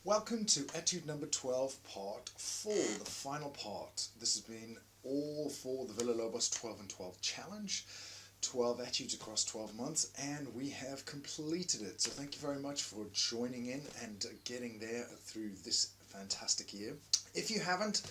Welcome to Etude number 12, part 4, the final part. This has been all for the Villa-Lobos 12 and 12 challenge, 12 etudes across 12 months, and we have completed it. So thank you very much for joining in and getting there through this fantastic year. If you haven't,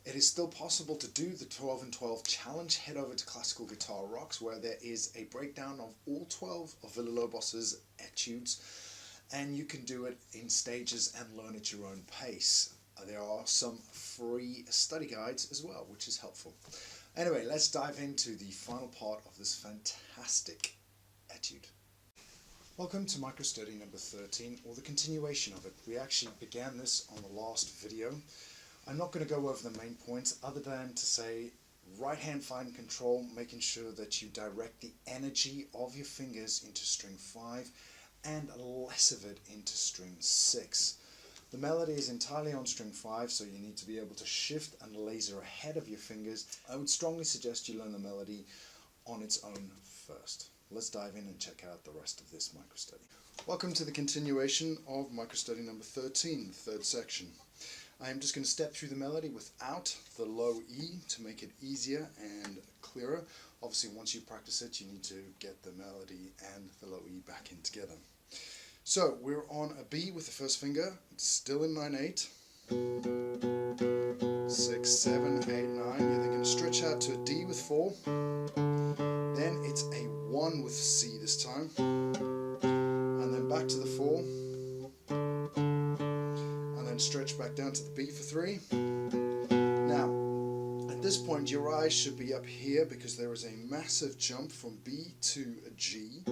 it is still possible to do the 12 and 12 challenge. Head over to Classical Guitar Rocks, where there is a breakdown of all 12 of Villa-Lobos's etudes, and you can do it in stages and learn at your own pace. There are some free study guides as well, which is helpful. Anyway, let's dive into the final part of this fantastic etude. Welcome to microstudy number 13, or the continuation of it. We actually began this on the last video. I'm not going to go over the main points other than to say right hand fine control, making sure that you direct the energy of your fingers into string 5 and less of it into string 6. The melody is entirely on string 5, so you need to be able to shift and laser ahead of your fingers. I would strongly suggest you learn the melody on its own first. Let's dive in and check out the rest of this microstudy. Welcome to the continuation of microstudy number 13, the third section. I am just going to step through the melody without the low E to make it easier and clearer. Obviously, once you practice it, you need to get the melody and the low E back in together. So, we're on a B with the first finger, it's still in 9/8. 6, 7, 8, 9. You're then going to stretch out to a D with 4. Then it's a 1 with C this time. And then back to the 4. Stretch back down to the B for 3. Now, at this point, your eyes should be up here because there is a massive jump from B to a G.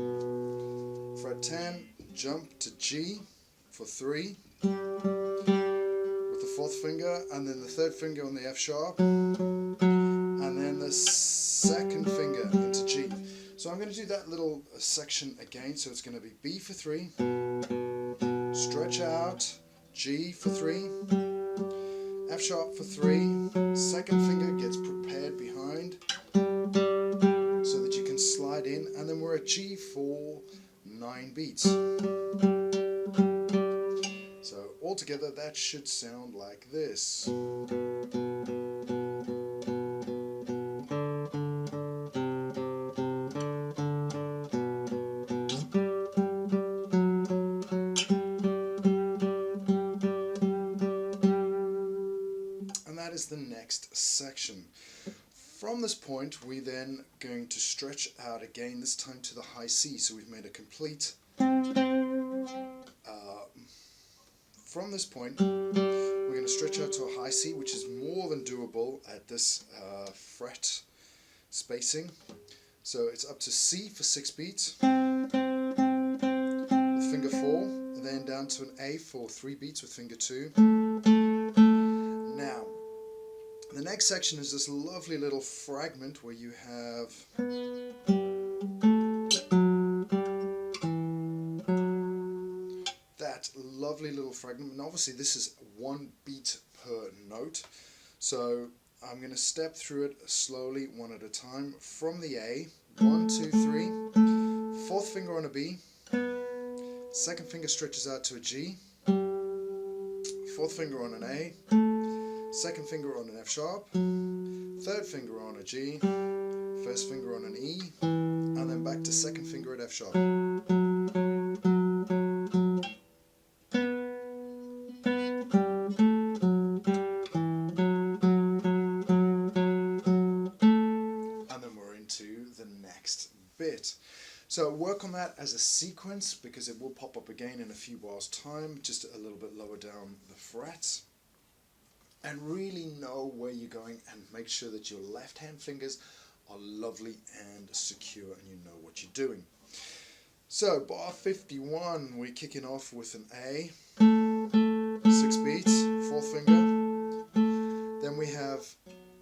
Fret 10, jump to G for 3 with the fourth finger, and then the third finger on the F sharp, and then the second finger into G. So I'm going to do that little section again. So it's going to be B for 3, stretch out, G for 3, F sharp for 3, second finger gets prepared behind so that you can slide in, and then we're at G for 9 beats. So altogether that should sound like this. Is the next section. From this point, we then going to stretch out again, this time to the high C. So we've made a complete. From this point, we're going to stretch out to a high C, which is more than doable at this fret spacing. So it's up to C for 6 beats with finger 4, and then down to an A for 3 beats with finger 2. Now, the next section is this lovely little fragment where you have that lovely little fragment, and obviously this is 1 beat per note. So I'm going to step through it slowly, one at a time. From the A, 1, 2, 3, fourth finger on a B, second finger stretches out to a G, fourth finger on an A, second finger on an F sharp, third finger on a G, first finger on an E, and then back to second finger at F sharp. And then we're into the next bit. So work on that as a sequence because it will pop up again in a few bars time, just a little bit lower down the frets. And really know where you're going and make sure that your left hand fingers are lovely and secure and you know what you're doing. So bar 51, we're kicking off with an A, 6 beats, fourth finger. Then we have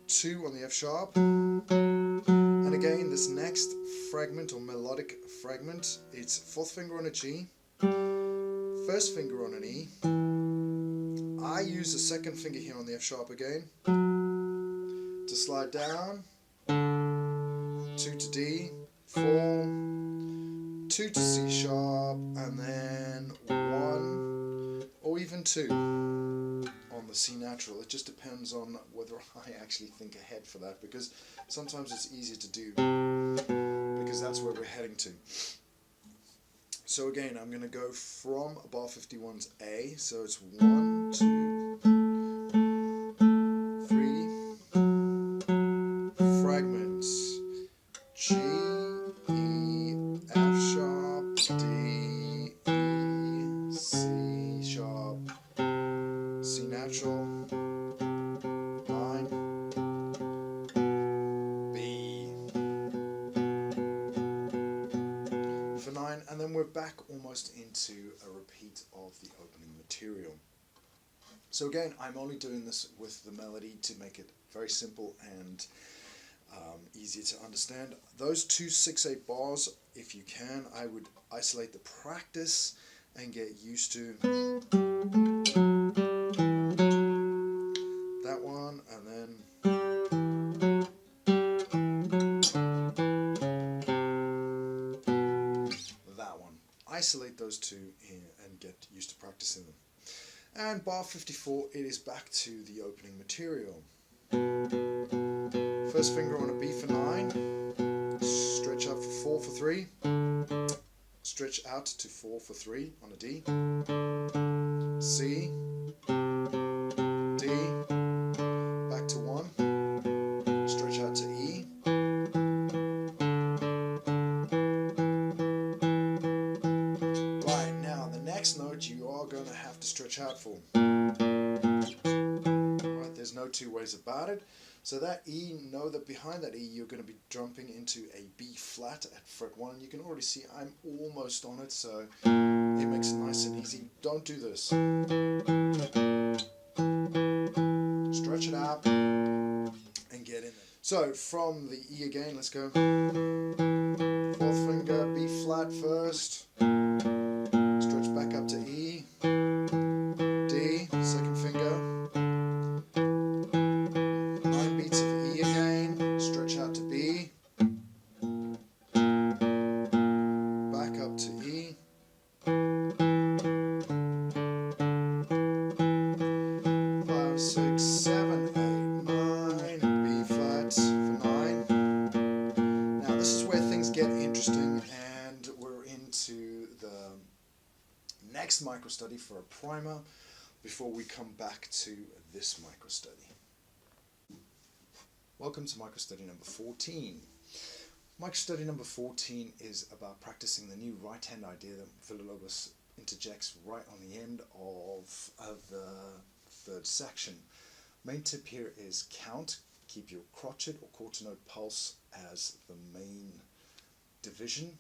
2 on the F sharp. And again, this next fragment or melodic fragment, it's fourth finger on a G, first finger on an E. I use the second finger here on the F sharp again to slide down, 2 to D, 4, 2 to C sharp, and then 1, or even 2 on the C natural. It just depends on whether I actually think ahead for that, because sometimes it's easier to do because that's where we're heading to. So again, I'm going to go from bar 51's A, so it's 1, 2, 3, fragments, G, E, F sharp, D, E, C sharp, C natural, 9, B for 9, and then we're back almost into a repeat of the opening material. So again, I'm only doing this with the melody to make it very simple and easier to understand. Those 2 6/8 bars, if you can, I would isolate the practice and get used to that one, and then that one. Isolate those 2 and get used to practicing them. And bar 54, it is back to the opening material. First finger on a B for 9, stretch up for 4 for 3, stretch out to 4 for 3 on a D, C, D, back to 1, stretch out to E, right, now the next note you are going to have to stretch out for. Right, there's no 2 ways about it. So that E, know that behind that E you're going to be jumping into a B flat at fret 1. You can already see I'm almost on it, so it makes it nice and easy. Don't do this. Stretch it out and get in there. So from the E again, let's go. 4th finger, B flat first. Stretch back up to E. D, 2nd finger. Next micro study for a primer before we come back to this micro study. Welcome to micro study number 14. Micro study number 14 is about practicing the new right hand idea that Villa-Lobos interjects right on the end of the 3rd section. Main tip here is count. Keep your crotchet or quarter note pulse as the main division.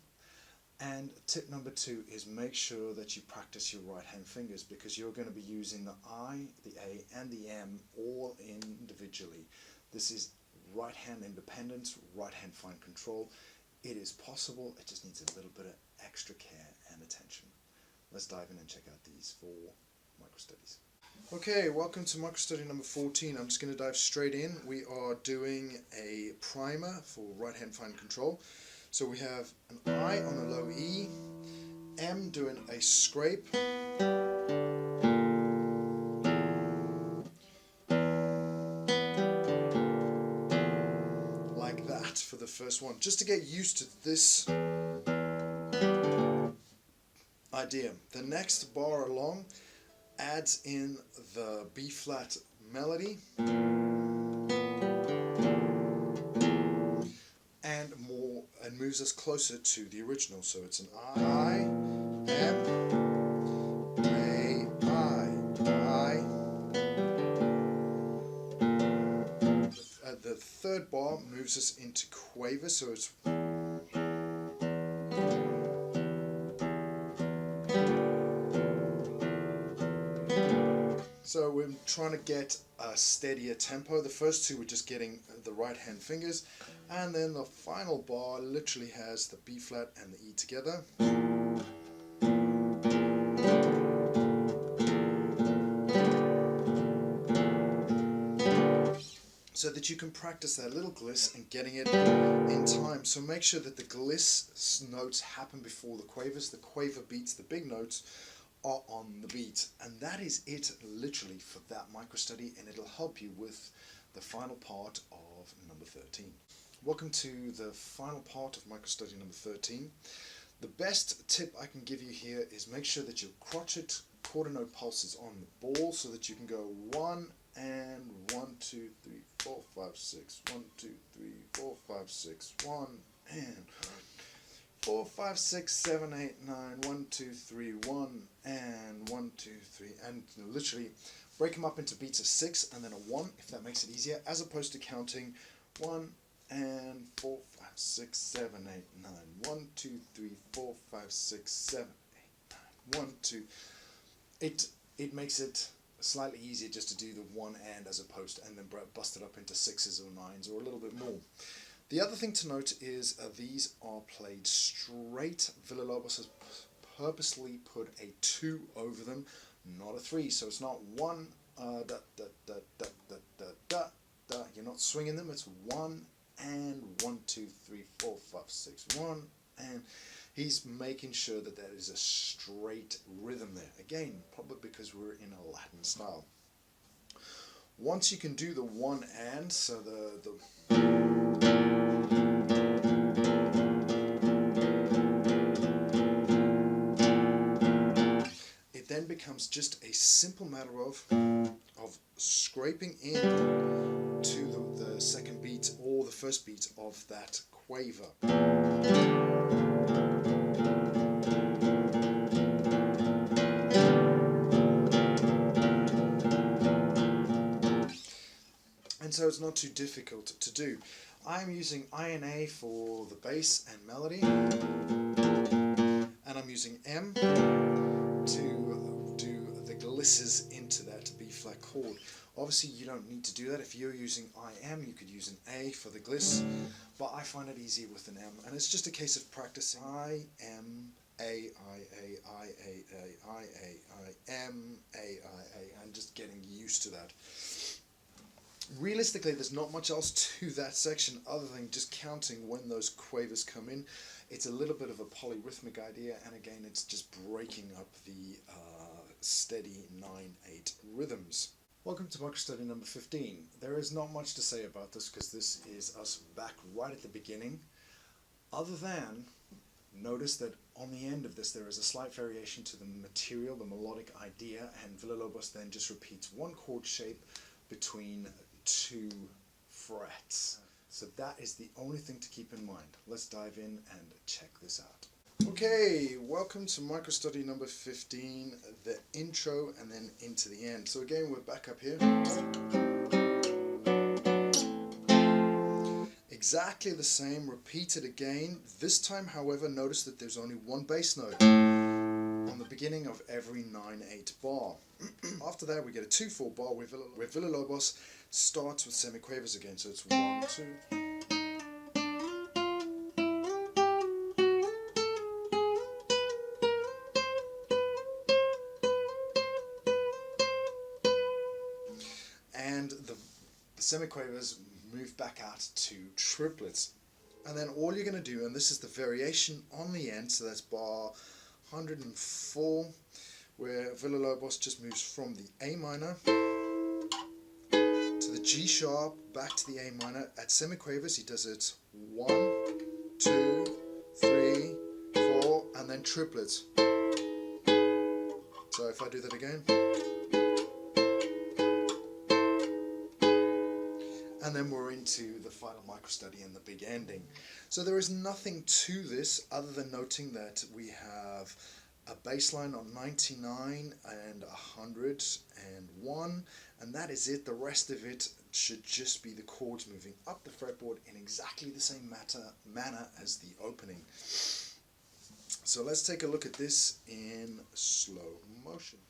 And tip number 2 is make sure that you practice your right hand fingers, because you're going to be using the I, the A and the M all individually. This is right hand independence, right hand fine control. It is possible, it just needs a little bit of extra care and attention. Let's dive in and check out these 4 micro studies. Okay, welcome to micro study number 14. I'm just going to dive straight in. We are doing a primer for right hand fine control. So we have an I on a low E, M doing a scrape, like that for the first one, just to get used to this idea. The next bar along adds in the B flat melody and moves us closer to the original. So it's an I, M, A, I. The 3rd bar moves us into quaver, so it's so we're trying to get a steadier tempo. The first 2 were just getting the right hand fingers, and then the final bar literally has the B flat and the E together. So that you can practice that little gliss and getting it in time. So make sure that the gliss notes happen before the quavers. The quaver beats the big notes are on the beat. And that is it literally for that micro study, and it'll help you with the final part of number 13. Welcome to the final part of micro study number 13. The best tip I can give you here is make sure that your crotchet quarter note pulse is on the ball so that you can go 1 and 1, 2, 3, 4, 5, 6, 1, 2, 3, 4, 5, 6, 1 and 4, 5, 6, 7, 8, 9, 1, 2, 3, 1 and 1, 2, 3, and literally break them up into beats of 6 and then a 1 if that makes it easier, as opposed to counting 1 and 4, 5, 6, 7, 8, 9, 1, 2, 3, 4, 5, 6, 7, 8, 9, 1, 2. It makes it slightly easier just to do the 1 and as opposed to, and then bust it up into 6s or 9s or a little bit more. The other thing to note is these are played straight. Villa-Lobos has purposely put a 2 over them, not a 3. So it's not 1, da, da, da, da, da, da, da, da. You're not swinging them. It's 1 and 1, 2, 3, 4, 5, 6, 1 and. He's making sure that there is a straight rhythm there. Again, probably because we're in a Latin style. Once you can do the 1 and, so it then becomes just a simple matter of scraping in to the second beat or the first beat of that quaver. And so it's not too difficult to do. I'm using INA for the bass and melody, and I'm using M to do the glisses into that B flat chord. Obviously you don't need to do that. If you're using IM, you could use an A for the gliss, but I find it easier with an M, and it's just a case of practicing IM, A, M, A, and just getting used to that. Realistically, there's not much else to that section other than just counting when those quavers come in. It's a little bit of a polyrhythmic idea, and again, it's just breaking up the steady 9/8 rhythms. Welcome to micro study number 15. There is not much to say about this because this is us back right at the beginning, other than notice that on the end of this there is a slight variation to the material, the melodic idea, and Villa-Lobos then just repeats one chord shape between 2 frets. So that is the only thing to keep in mind. Let's dive in and check this out. Okay, welcome to micro study number 15, the intro and then into the end. So again, we're back up here. Exactly the same, repeated again. This time, however, notice that there's only one bass note on the beginning of every 9/8 bar. After that, we get a 2/4 bar where Villa-Lobos starts with semiquavers again. So it's 1, 2. And the semiquavers move back out to triplets. And then all you're going to do, and this is the variation on the end, so that's bar 104, where Villa-Lobos just moves from the A minor to the G sharp, back to the A minor. At semiquavers, he does it 1, 2, 3, 4, and then triplets. So if I do that again. And then we're into the final micro study and the big ending. So there is nothing to this other than noting that we have a bass line on 99 and 101, and that is it. The rest of it should just be the chords moving up the fretboard in exactly the same manner as the opening. So let's take a look at this in slow motion.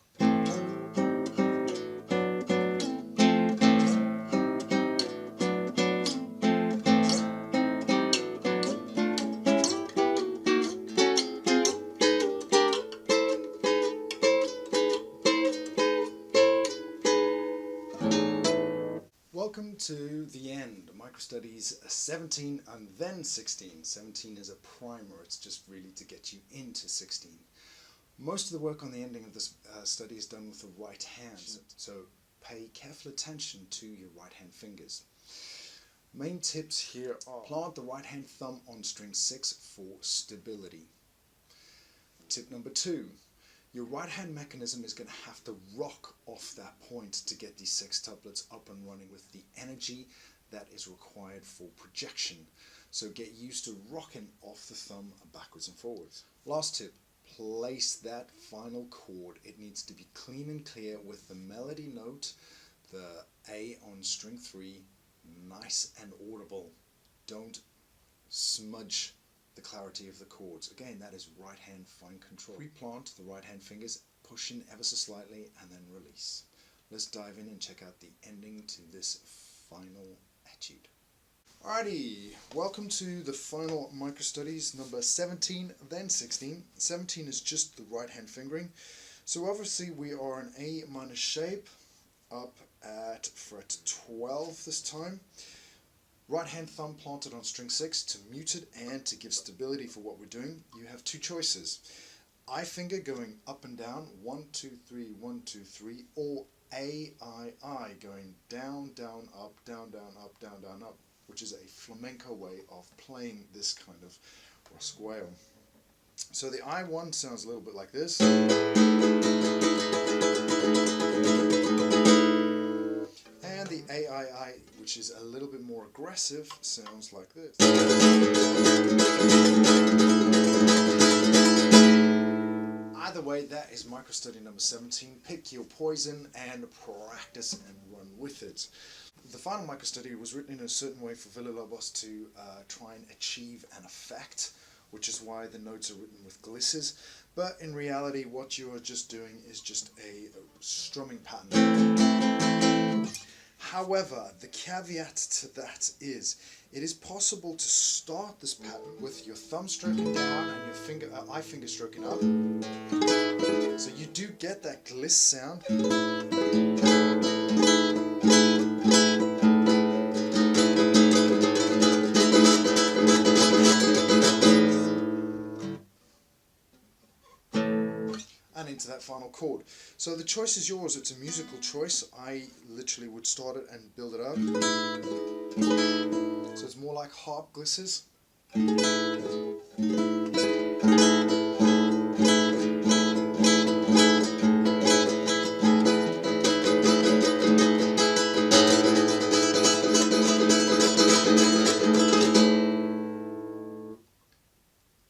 Welcome to the end, micro studies 17 and then 16. 17 is a primer, it's just really to get you into 16. Most of the work on the ending of this study is done with the right hand, so pay careful attention to your right hand fingers. Main tips here are: plant the right hand thumb on string 6 for stability. Tip number 2, your right hand mechanism is going to have to rock off that point to get these sextuplets up and running with the energy that is required for projection. So get used to rocking off the thumb backwards and forwards. Last tip, place that final chord. It needs to be clean and clear with the melody note, the A on string 3, nice and audible. Don't smudge the clarity of the chords. Again, that is right hand fine control. Pre-plant the right hand fingers, push in ever so slightly and then release. Let's dive in and check out the ending to this final etude. Alrighty, welcome to the final micro studies number 17, then 16. 17 is just the right hand fingering. So obviously we are in A minor shape, up at fret 12 this time. Right hand thumb planted on string 6 to mute it and to give stability for what we're doing. You have two choices: I finger going up and down, 1, 2, 3, 1, 2, 3, or A, I going down, down, up, down, down, up, down, down, up, which is a flamenco way of playing this kind of rosqueo. So the I1 sounds a little bit like this. And the AII, which is a little bit more aggressive, sounds like this. Either way, that is micro study number 17. Pick your poison and practice and run with it. The final micro study was written in a certain way for Villa-Lobos to try and achieve an effect, which is why the notes are written with glisses. But in reality, what you are just doing is just a strumming pattern. However, the caveat to that is, it is possible to start this pattern with your thumb stroking down and your eye finger stroking up. So you do get that gliss sound. And into that final chord. So the choice is yours. It's a musical choice. I literally would start it and build it up. So it's more like harp glisses.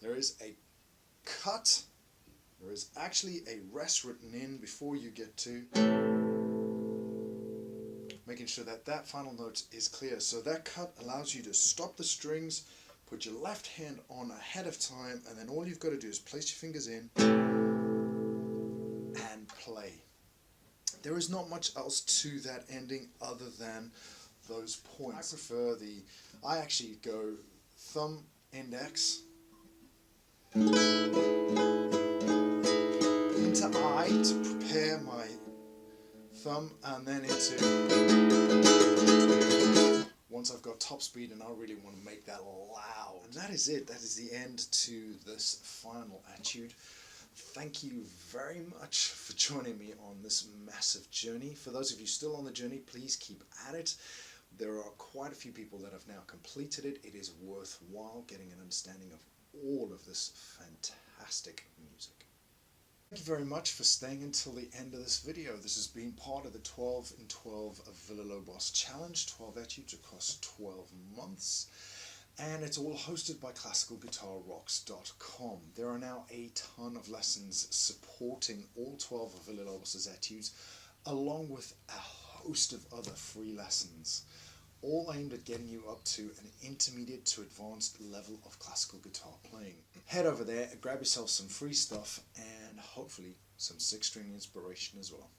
There is a cut. There is actually a rest written in before you get to making sure that that final note is clear. So that cut allows you to stop the strings, put your left hand on ahead of time, and then all you've got to do is place your fingers in and play. There is not much else to that ending other than those points. I actually go thumb, index, into I to prepare my thumb, and then into, once I've got top speed and I really want to make that loud. And that is it. That is the end to this final etude. Thank you very much for joining me on this massive journey. For those of you still on the journey, please keep at it. There are quite a few people that have now completed it. It is worthwhile getting an understanding of all of this fantastic music. Thank you very much for staying until the end of this video. This has been part of the 12 in 12 of Villa-Lobos challenge, 12 etudes across 12 months. And it's all hosted by classicalguitarrocks.com. There are now a ton of lessons supporting all 12 of Villa-Lobos' etudes, along with a host of other free lessons, all aimed at getting you up to an intermediate to advanced level of classical guitar playing. Head over there, grab yourself some free stuff, and hopefully some 6-string inspiration as well.